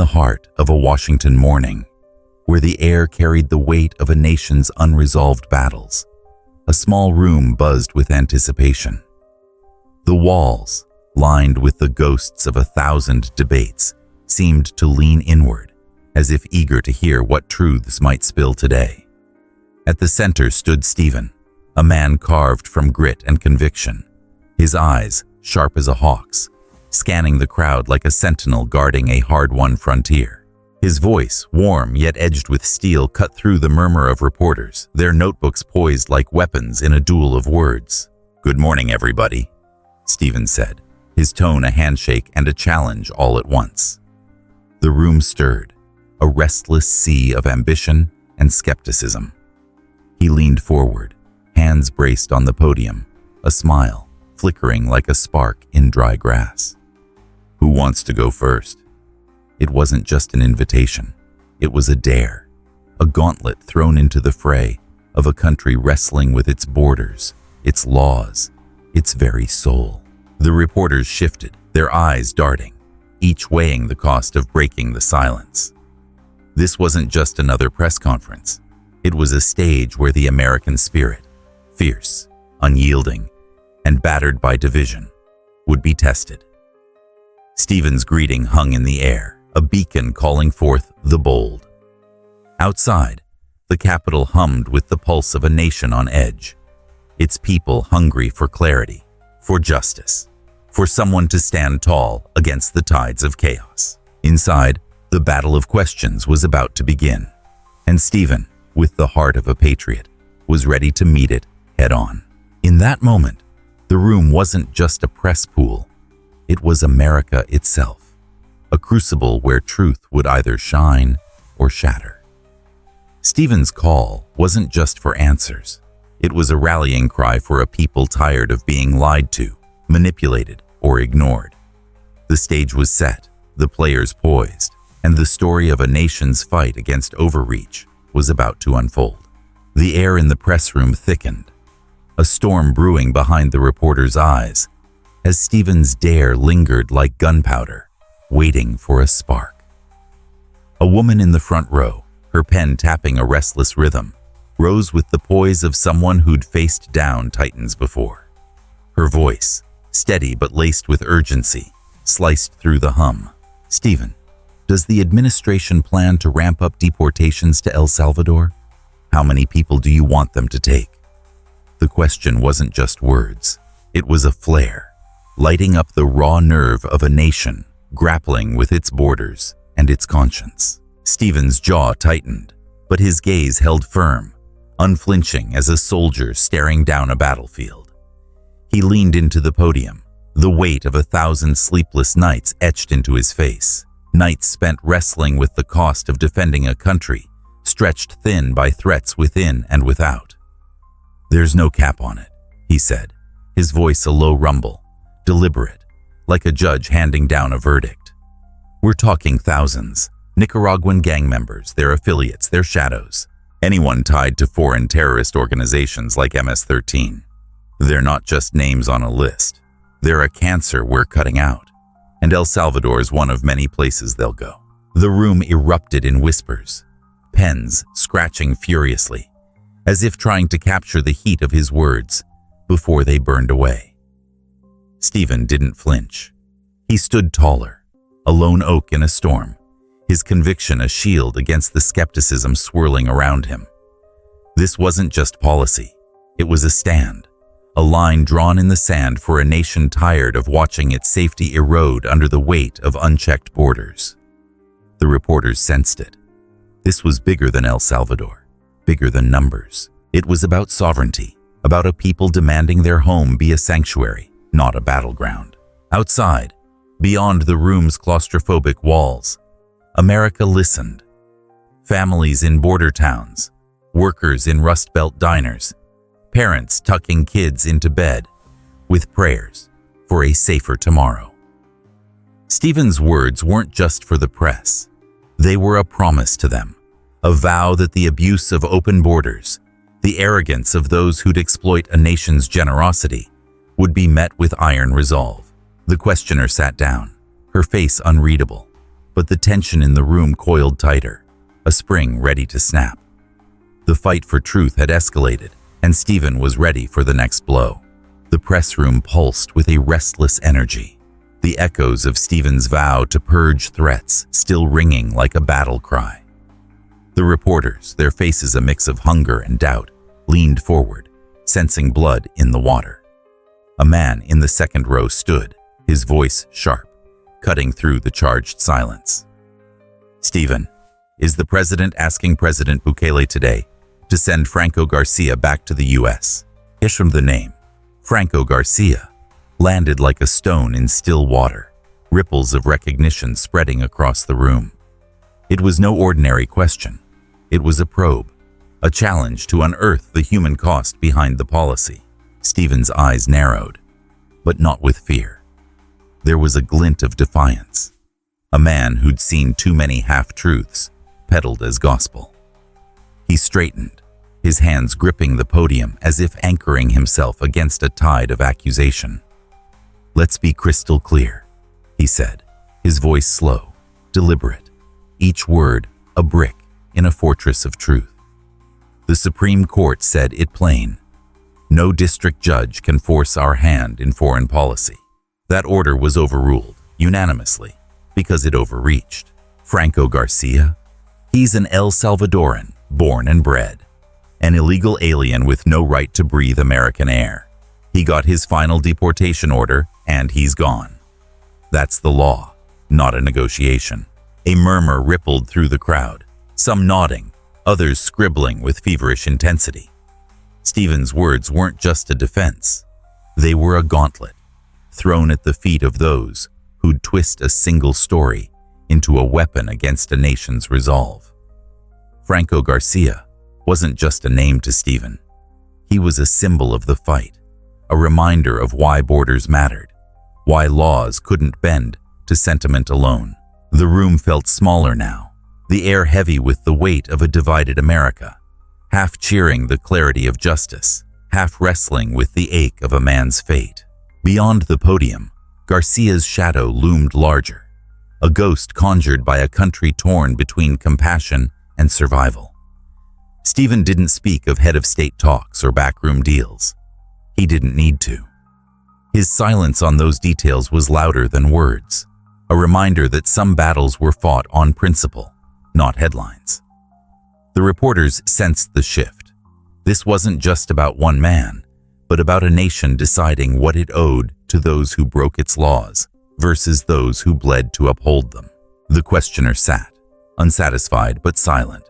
the heart of a Washington morning, where the air carried the weight of a nation's unresolved battles, a small room buzzed with anticipation. The walls, lined with the ghosts of 1,000 debates, seemed to lean inward, as if eager to hear what truths might spill today. At the center stood Stephen, a man carved from grit and conviction, his eyes sharp as a hawk's, scanning the crowd like a sentinel guarding a hard-won frontier. His voice, warm yet edged with steel, cut through the murmur of reporters, their notebooks poised like weapons in a duel of words. "Good morning, everybody," Stephen said, his tone a handshake and a challenge all at once. The room stirred, a restless sea of ambition and skepticism. He leaned forward, hands braced on the podium, a smile flickering like a spark in dry grass. "Who wants to go first?" It wasn't just an invitation. It was a dare, a gauntlet thrown into the fray of a country wrestling with its borders, its laws, its very soul. The reporters shifted, their eyes darting, each weighing the cost of breaking the silence. This wasn't just another press conference. It was a stage where the American spirit, fierce, unyielding, and battered by division, would be tested. Stephen's greeting hung in the air, a beacon calling forth the bold. Outside, the Capitol hummed with the pulse of a nation on edge, its people hungry for clarity, for justice, for someone to stand tall against the tides of chaos. Inside, the battle of questions was about to begin, and Stephen, with the heart of a patriot, was ready to meet it head-on. In that moment, the room wasn't just a press pool. It was America itself, a crucible where truth would either shine or shatter. Stephen's call wasn't just for answers. It was a rallying cry for a people tired of being lied to, manipulated, or ignored. The stage was set, the players poised, and the story of a nation's fight against overreach was about to unfold. The air in the press room thickened, a storm brewing behind the reporters' eyes, as Stephen's dare lingered like gunpowder, waiting for a spark. A woman in the front row, her pen tapping a restless rhythm, rose with the poise of someone who'd faced down titans before. Her voice, steady but laced with urgency, sliced through the hum. "Stephen, does the administration plan to ramp up deportations to El Salvador? How many people do you want them to take?" The question wasn't just words. It was a flare, lighting up the raw nerve of a nation grappling with its borders and its conscience. Stephen's jaw tightened, but his gaze held firm, unflinching as a soldier staring down a battlefield. He leaned into the podium, the weight of 1,000 sleepless nights etched into his face. Nights spent wrestling with the cost of defending a country, stretched thin by threats within and without. "There's no cap on it," he said, his voice a low rumble, deliberate, like a judge handing down a verdict. "We're talking thousands, Nicaraguan gang members, their affiliates, their shadows, anyone tied to foreign terrorist organizations like MS-13. They're not just names on a list. They're a cancer we're cutting out, and El Salvador is one of many places they'll go." The room erupted in whispers, pens scratching furiously, as if trying to capture the heat of his words before they burned away. Stephen didn't flinch. He stood taller, a lone oak in a storm, his conviction a shield against the skepticism swirling around him. This wasn't just policy. It was a stand, a line drawn in the sand for a nation tired of watching its safety erode under the weight of unchecked borders. The reporters sensed it. This was bigger than El Salvador, bigger than numbers. It was about sovereignty, about a people demanding their home be a sanctuary, not a battleground. Outside, beyond the room's claustrophobic walls, America listened. Families in border towns, workers in Rust Belt diners, parents tucking kids into bed, with prayers for a safer tomorrow. Stephen's words weren't just for the press. They were a promise to them, a vow that the abuse of open borders, the arrogance of those who'd exploit a nation's generosity, would be met with iron resolve. The questioner sat down, her face unreadable, But the tension in the room coiled tighter, a spring ready to snap. The fight for truth had escalated, and Stephen was ready for the next blow. The press room pulsed with a restless energy, the echoes of Stephen's vow to purge threats still ringing like a battle cry. The reporters, their faces a mix of hunger and doubt, leaned forward, sensing blood in the water. A man in the second row stood, his voice sharp, cutting through the charged silence. "Stephen, is the president asking President Bukele today to send Franco Garcia back to the U.S.?" From the name, Franco Garcia, landed like a stone in still water, ripples of recognition spreading across the room. It was no ordinary question. It was a probe, a challenge to unearth the human cost behind the policy. Stephen's eyes narrowed, but not with fear. There was a glint of defiance. A man who'd seen too many half-truths peddled as gospel. He straightened, his hands gripping the podium as if anchoring himself against a tide of accusation. "Let's be crystal clear," he said, his voice slow, deliberate, each word a brick in a fortress of truth. The Supreme Court said it plain. No district judge can force our hand in foreign policy. That order was overruled, unanimously, because it overreached. Franco Garcia? He's an El Salvadoran, born and bred. An illegal alien with no right to breathe American air. He got his final deportation order, and he's gone. That's the law, not a negotiation. A murmur rippled through the crowd, some nodding, others scribbling with feverish intensity. Stephen's words weren't just a defense. They were a gauntlet, thrown at the feet of those who'd twist a single story into a weapon against a nation's resolve. Franco Garcia wasn't just a name to Stephen. He was a symbol of the fight, a reminder of why borders mattered, why laws couldn't bend to sentiment alone. The room felt smaller now, the air heavy with the weight of a divided America, half cheering the clarity of justice, half wrestling with the ache of a man's fate. Beyond the podium, Garcia's shadow loomed larger, a ghost conjured by a country torn between compassion and survival. Stephen didn't speak of head of state talks or backroom deals. He didn't need to. His silence on those details was louder than words, a reminder that some battles were fought on principle, not headlines. The reporters sensed the shift. This wasn't just about one man, but about a nation deciding what it owed to those who broke its laws versus those who bled to uphold them. The questioner sat, unsatisfied but silent,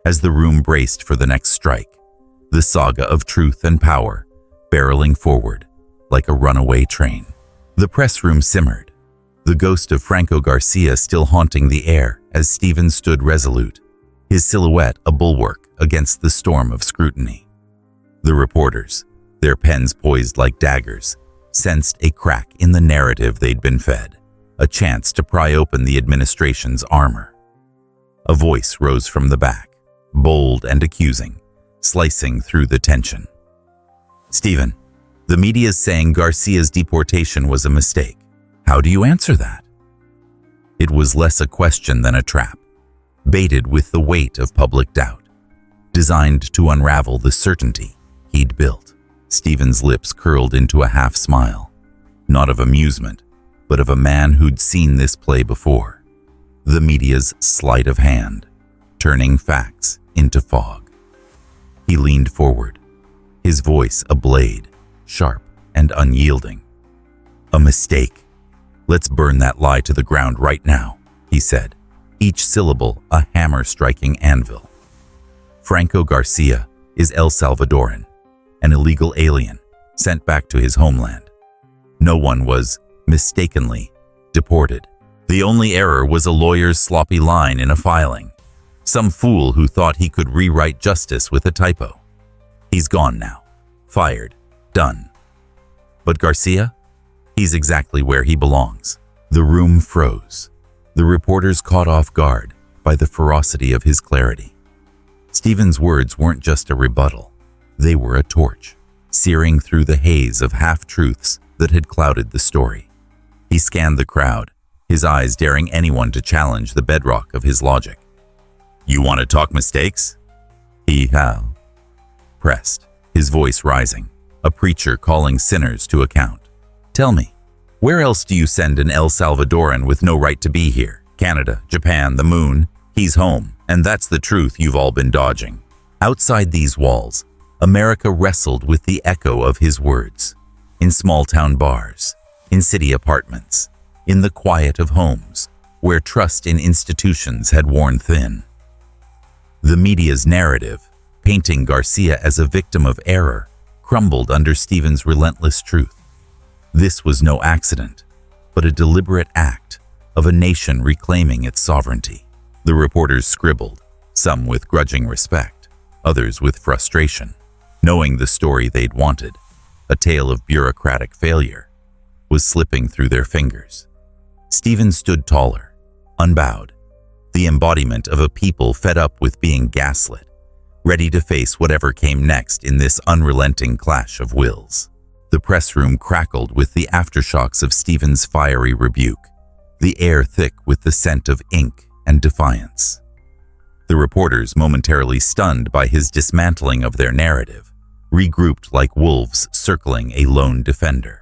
as the room braced for the next strike, the saga of truth and power barreling forward like a runaway train. The press room simmered, the ghost of Franco Garcia still haunting the air as Stephen stood resolute, his silhouette a bulwark against the storm of scrutiny. The reporters, their pens poised like daggers, sensed a crack in the narrative they'd been fed, a chance to pry open the administration's armor. A voice rose from the back, bold and accusing, slicing through the tension. "Stephen, the media's saying Garcia's deportation was a mistake. How do you answer that?" It was less a question than a trap, baited with the weight of public doubt, designed to unravel the certainty he'd built. Stephen's lips curled into a half smile, not of amusement, but of a man who'd seen this play before. The media's sleight of hand, turning facts into fog. He leaned forward, his voice a blade, sharp and unyielding. "A mistake. Let's burn that lie to the ground right now," he said, each syllable a hammer-striking anvil. Franco Garcia is El Salvadoran, an illegal alien sent back to his homeland. No one was mistakenly deported. The only error was a lawyer's sloppy line in a filing, some fool who thought he could rewrite justice with a typo. He's gone now, fired, done. But Garcia? He's exactly where he belongs. The room froze, the reporters caught off guard by the ferocity of his clarity. Stephen's words weren't just a rebuttal. They were a torch, searing through the haze of half-truths that had clouded the story. He scanned the crowd, his eyes daring anyone to challenge the bedrock of his logic. "You want to talk mistakes?" He pressed, his voice rising, a preacher calling sinners to account. "Tell me, where else do you send an El Salvadoran with no right to be here? Canada, Japan, the moon? He's home, and that's the truth you've all been dodging." Outside these walls, America wrestled with the echo of his words. In small-town bars, in city apartments, in the quiet of homes, where trust in institutions had worn thin. The media's narrative, painting Garcia as a victim of error, crumbled under Stephen's relentless truth. This was no accident, but a deliberate act of a nation reclaiming its sovereignty. The reporters scribbled, some with grudging respect, others with frustration, knowing the story they'd wanted, a tale of bureaucratic failure, was slipping through their fingers. Stephen stood taller, unbowed, the embodiment of a people fed up with being gaslit, ready to face whatever came next in this unrelenting clash of wills. The press room crackled with the aftershocks of Stephen's fiery rebuke, the air thick with the scent of ink and defiance. The reporters, momentarily stunned by his dismantling of their narrative, regrouped like wolves circling a lone defender.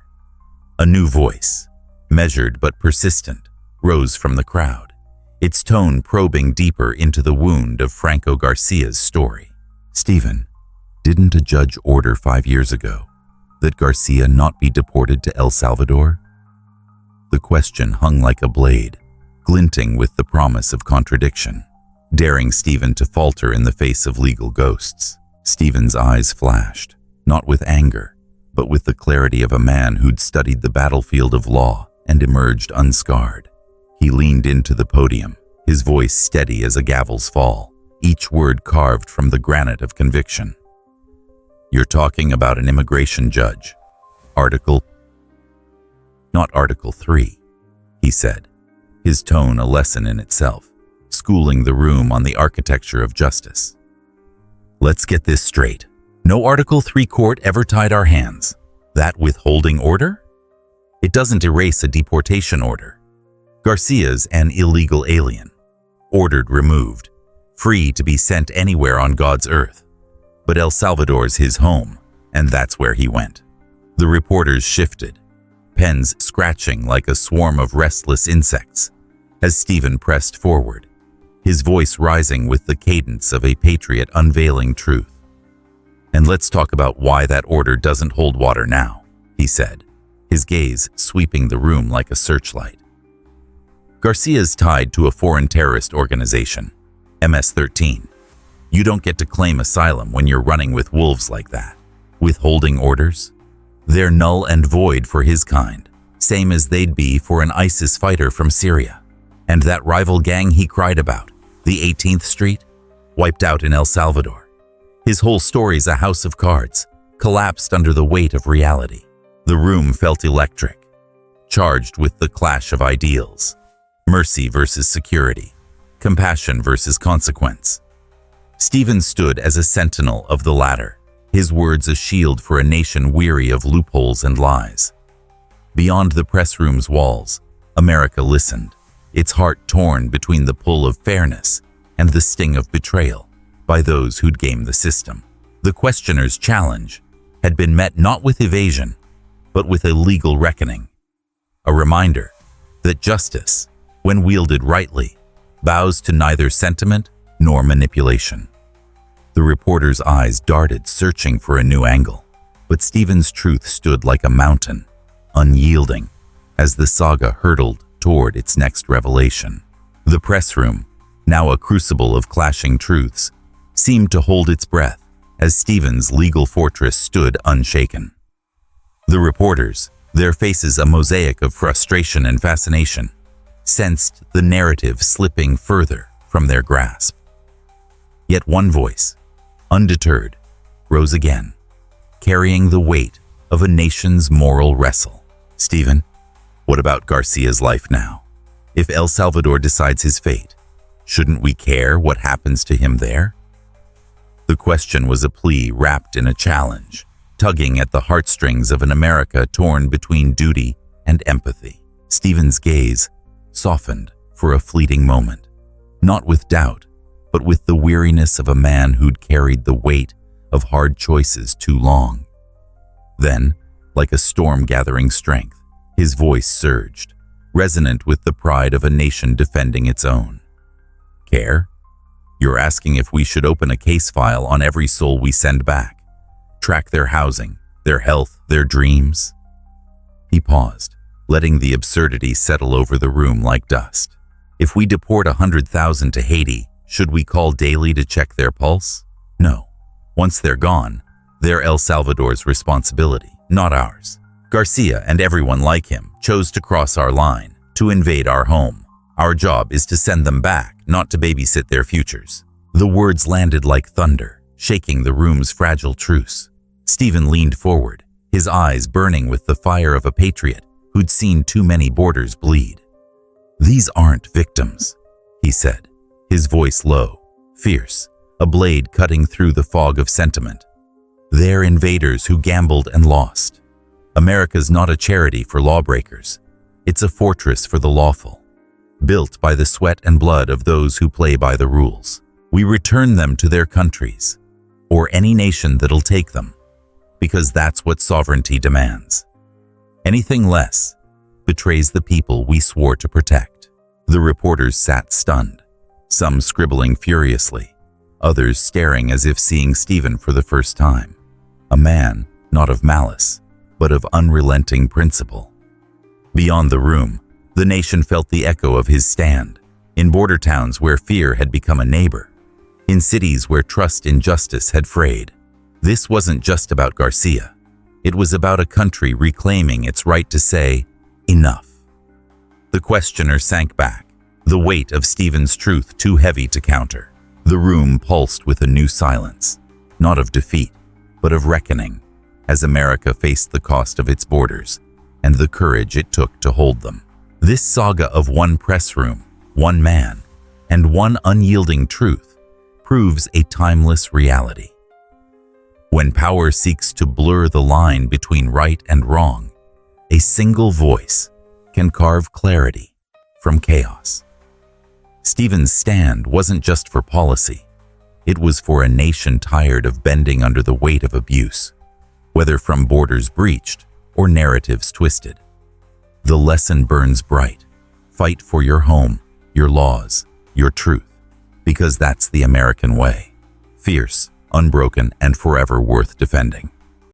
A new voice, measured but persistent, rose from the crowd, its tone probing deeper into the wound of Franco Garcia's story. "Stephen, didn't a judge order 5 years ago that Garcia not be deported to El Salvador?" The question hung like a blade, glinting with the promise of contradiction, daring Stephen to falter in the face of legal ghosts. Stephen's eyes flashed, not with anger, but with the clarity of a man who'd studied the battlefield of law and emerged unscarred. He leaned into the podium, his voice steady as a gavel's fall, each word carved from the granite of conviction. "You're talking about an immigration judge. Not Article 3, he said, his tone a lesson in itself, schooling the room on the architecture of justice. "Let's get this straight. No Article 3 court ever tied our hands. That withholding order? It doesn't erase a deportation order. Garcia's an illegal alien, ordered removed, free to be sent anywhere on God's earth. But El Salvador's his home, and that's where he went." The reporters shifted, pens scratching like a swarm of restless insects, as Stephen pressed forward, his voice rising with the cadence of a patriot unveiling truth. "And let's talk about why that order doesn't hold water now," he said, his gaze sweeping the room like a searchlight. "Garcia's tied to a foreign terrorist organization, MS-13. You don't get to claim asylum when you're running with wolves like that. Withholding orders? They're null and void for his kind, same as they'd be for an ISIS fighter from Syria. And that rival gang he cried about, the 18th Street, wiped out in El Salvador. His whole story's a house of cards, collapsed under the weight of reality." The room felt electric, charged with the clash of ideals, mercy versus security, compassion versus consequence. Stephen stood as a sentinel of the latter, his words a shield for a nation weary of loopholes and lies. Beyond the press room's walls, America listened, its heart torn between the pull of fairness and the sting of betrayal by those who'd gamed the system. The questioner's challenge had been met not with evasion, but with a legal reckoning, a reminder that justice, when wielded rightly, bows to neither sentiment nor manipulation. The reporter's eyes darted, searching for a new angle, but Stephen's truth stood like a mountain, unyielding, as the saga hurtled toward its next revelation. The press room, now a crucible of clashing truths, seemed to hold its breath as Stephen's legal fortress stood unshaken. The reporters, their faces a mosaic of frustration and fascination, sensed the narrative slipping further from their grasp. Yet one voice, undeterred, rose again, carrying the weight of a nation's moral wrestle. "Stephen, what about Garcia's life now? If El Salvador decides his fate, shouldn't we care what happens to him there?" The question was a plea wrapped in a challenge, tugging at the heartstrings of an America torn between duty and empathy. Stephen's gaze, softened for a fleeting moment, not with doubt, but with the weariness of a man who'd carried the weight of hard choices too long. Then, like a storm gathering strength, his voice surged, resonant with the pride of a nation defending its own. Care? You're asking if we should open a case file on every soul we send back, track their housing, their health, their dreams? He paused, letting the absurdity settle over the room like dust. If we deport 100,000 to Haiti, should we call daily to check their pulse? No. Once they're gone, they're El Salvador's responsibility, not ours. Garcia and everyone like him chose to cross our line, to invade our home. Our job is to send them back, not to babysit their futures. The words landed like thunder, shaking the room's fragile truce. Stephen leaned forward, his eyes burning with the fire of a patriot who'd seen too many borders bleed. These aren't victims, he said, his voice low, fierce, a blade cutting through the fog of sentiment. They're invaders who gambled and lost. America's not a charity for lawbreakers. It's a fortress for the lawful, built by the sweat and blood of those who play by the rules. We return them to their countries, or any nation that'll take them, because that's what sovereignty demands. Anything less betrays the people we swore to protect. The reporters sat stunned, some scribbling furiously, others staring as if seeing Stephen for the first time. A man, not of malice, but of unrelenting principle. Beyond the room, the nation felt the echo of his stand, in border towns where fear had become a neighbor, in cities where trust in justice had frayed. This wasn't just about Garcia. It was about a country reclaiming its right to say, enough. The questioner sank back, the weight of Stephen's truth too heavy to counter. The room pulsed with a new silence, not of defeat, but of reckoning, as America faced the cost of its borders and the courage it took to hold them. This saga of one press room, one man, and one unyielding truth proves a timeless reality. When power seeks to blur the line between right and wrong, a single voice can carve clarity from chaos. Stephen's stand wasn't just for policy. It was for a nation tired of bending under the weight of abuse, whether from borders breached or narratives twisted. The lesson burns bright. Fight for your home, your laws, your truth, because that's the American way. Fierce, unbroken, and forever worth defending.